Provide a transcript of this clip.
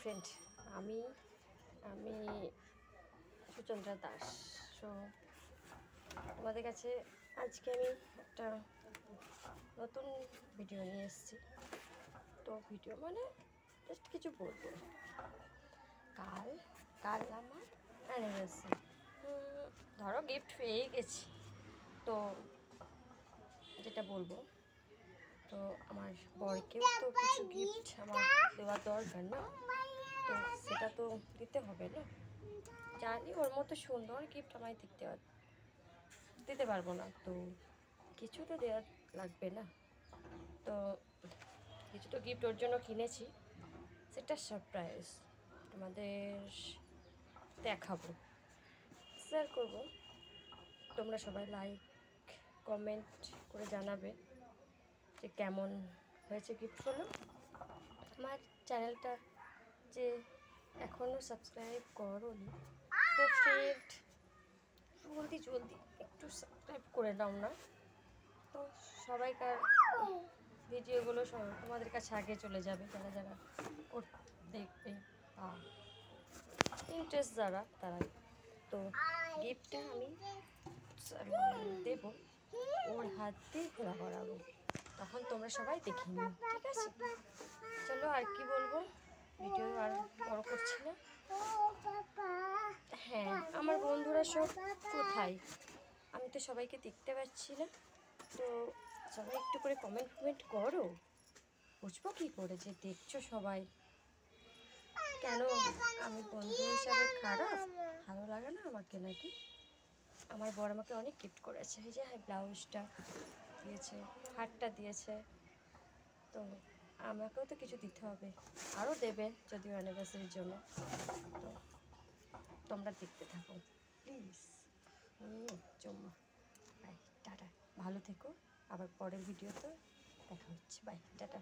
Friend, আমি আমি Suchandra Das. So তোমাদের কাছে আজকে আমি একটা নতুন ভিডিও নিয়ে এসেছি। তো ভিডিও মানে জাস্ট কিছু বলবো। কাল কাল আমার অ্যানিভার্সারি, ধরো গিফট পেয়ে গেছি। তো যেটা বলবো, তো আমার বরকেও তো কিছু গিফট আমার দেওয়ার দরকার না, তো সেটা তো দিতে হবে না। জানি ওর মতো সুন্দর গিফট আমায় দিতে পারবো না, তো কিছু তো দেওয়া লাগবে না। তো কিছু তো গিফট ওর জন্য কিনেছি, সেটা সারপ্রাইজ তোমাদের দেখাবো, শেয়ার করবো। তোমরা সবাই লাইক কমেন্ট করে জানাবে যে কেমন হয়েছে গিফটগুলো। আমার চ্যানেলটা যে এখনও সাবস্ক্রাইব করোনি, তো ফ্রেন্ড জলদি একটু সাবস্ক্রাইব করে নাও না। তো সবাইকার ভিডিওগুলো তোমাদের কাছে আগে চলে যাবে, যারা যারা দেখবে বা ইন্টারেস্ট তারাই। তো গিফটটা আমি দেব, ওর হাত দিয়ে ঘোরা করাবো, তখন তোমরা সবাই দেখে নিও, ঠিক আছে? চলো, আর কি বলবো, ভিডিও আর বড় করছি না। হ্যাঁ, আমার বন্ধুরা সব কোথায়? আমি তো সবাইকে দেখতে পাচ্ছি না। তো সবাই একটু করে কমেন্ট করো, বুঝবো কী করে যে দেখছো সবাই। কেন আমি বন্ধু হিসাবে খারাপ? ভালো লাগে না আমাকে নাকি? আমার বর আমাকে অনেক গিফট করেছে, এই যে ব্লাউজটা দিয়েছে, হারটা দিয়েছে, তো আমাকেও তো কিছু দিতে হবে, আরও দেবে যদিও অ্যানিভার্সারির জন্য। তো তোমরা দেখতে থাকো প্লিজ। চুম্মা, বাই, টাটা, ভালো থেকো। আবার পরের ভিডিওতে দেখা হচ্ছে, বাই, টাটা।